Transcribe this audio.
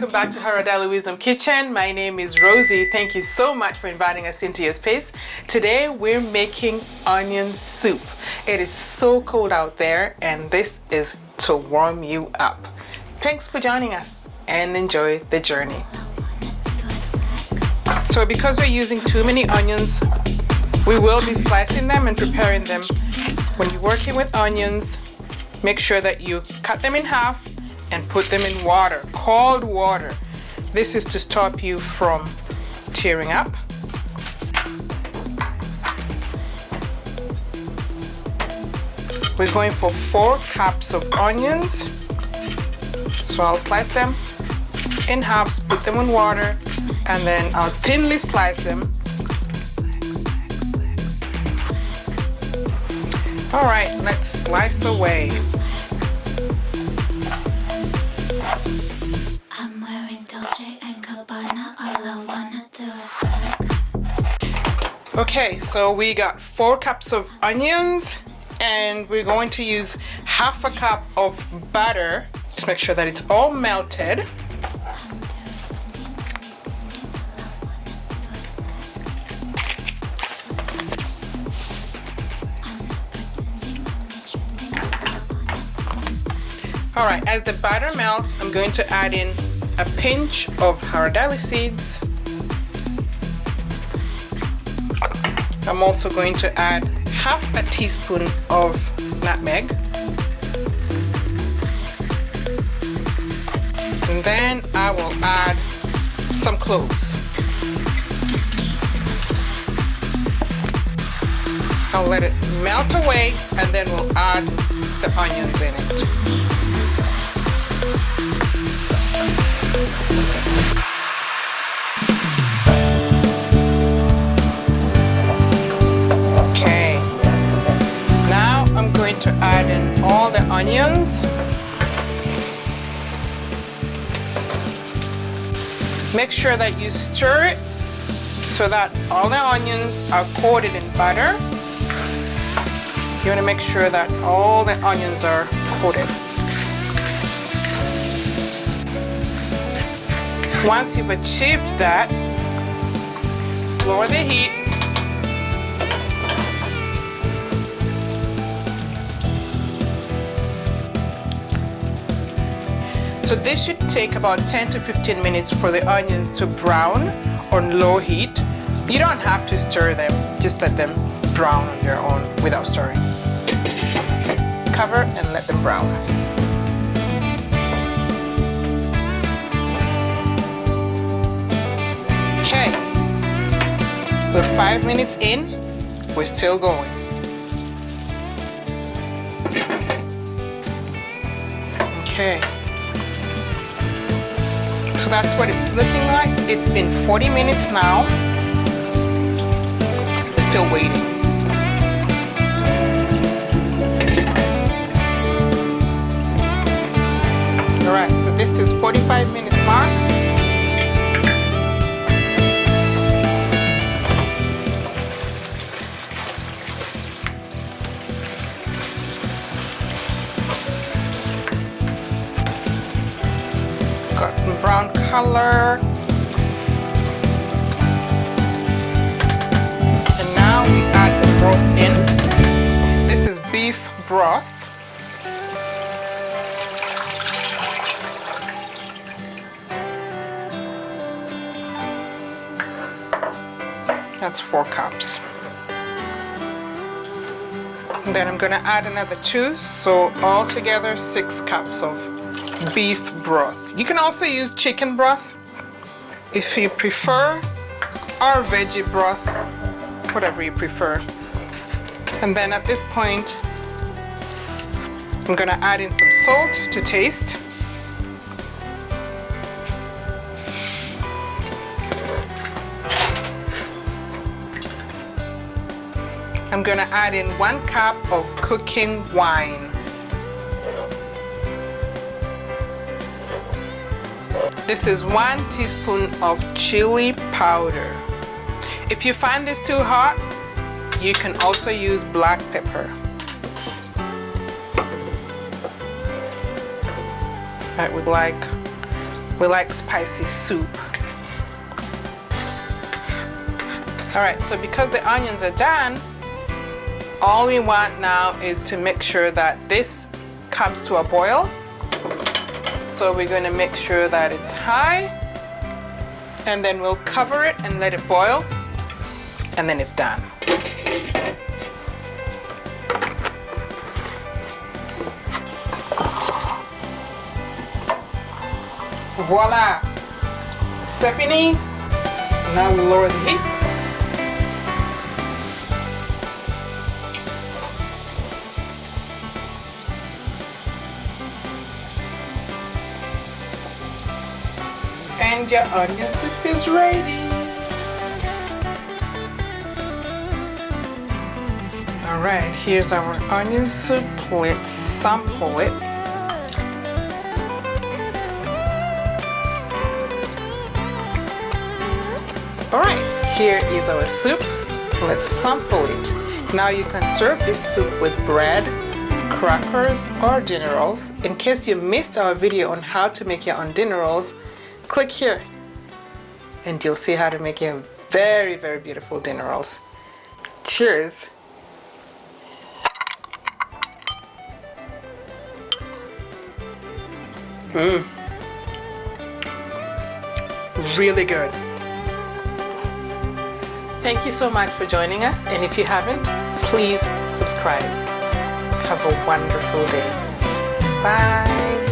welcome back to Haradali Wisdom Kitchen. My name is Rosie. Thank you so much for inviting us into your space. Today we're making onion soup. It is so cold out there and this is to warm you up. Thanks for joining us and enjoy the journey. So because we're using too many onions, we will be slicing them and preparing them. When you're working with onions, make sure that you cut them in half and put them in water, cold water. This is to stop you from tearing up. We're going for 4 cups of onions. So I'll slice them in halves, put them in water, and then I'll thinly slice them. All right, let's slice away. Okay, so we got 4 cups of onions and we're going to use half a cup of butter. Just make sure that it's all melted. All right, as the butter melts, I'm going to add in a pinch of Haradali seeds. I'm also going to add half a teaspoon of nutmeg. And then I will add some cloves. I'll let it melt away and then we'll add the onions in it. To add in all the onions. Make sure that you stir it so that all the onions are coated in butter. You want to make sure that all the onions are coated. Once you've achieved that, lower the heat. So this should take about 10 to 15 minutes for the onions to brown on low heat. You don't have to stir them, just let them brown on their own without stirring. Cover and let them brown. Okay, we're 5 minutes in, we're still going. Okay. So that's what it's looking like. It's been 40 minutes now. We're still waiting. All right, so this is 45 minutes mark. Got some brown color. And now we add the broth in. This is beef broth. That's 4 cups. And then I'm gonna add another 2, so altogether 6 cups of beef broth. You can also use chicken broth if you prefer, or veggie broth, whatever you prefer. And then at this point, I'm gonna add in some salt to taste. I'm gonna add in 1 cup of cooking wine. This is 1 teaspoon of chili powder. If you find this too hot, you can also use black pepper. I would like We like spicy soup. All right, so because the onions are done, all we want now is to make sure that this comes to a boil. So we're going to make sure that it's high, and then we'll cover it and let it boil, and then it's done. Voila! Sepini. Now we lower the heat. And your onion soup is ready. All right, here's our onion soup. Let's sample it. All right, here is our soup. Let's sample it. Now you can serve this soup with bread, crackers, or dinner rolls. In case you missed our video on how to make your own dinner rolls, click here and you'll see how to make your very, very beautiful dinner rolls. Cheers. Really good. Thank you so much for joining us, and if you haven't, please subscribe. Have a wonderful day. Bye.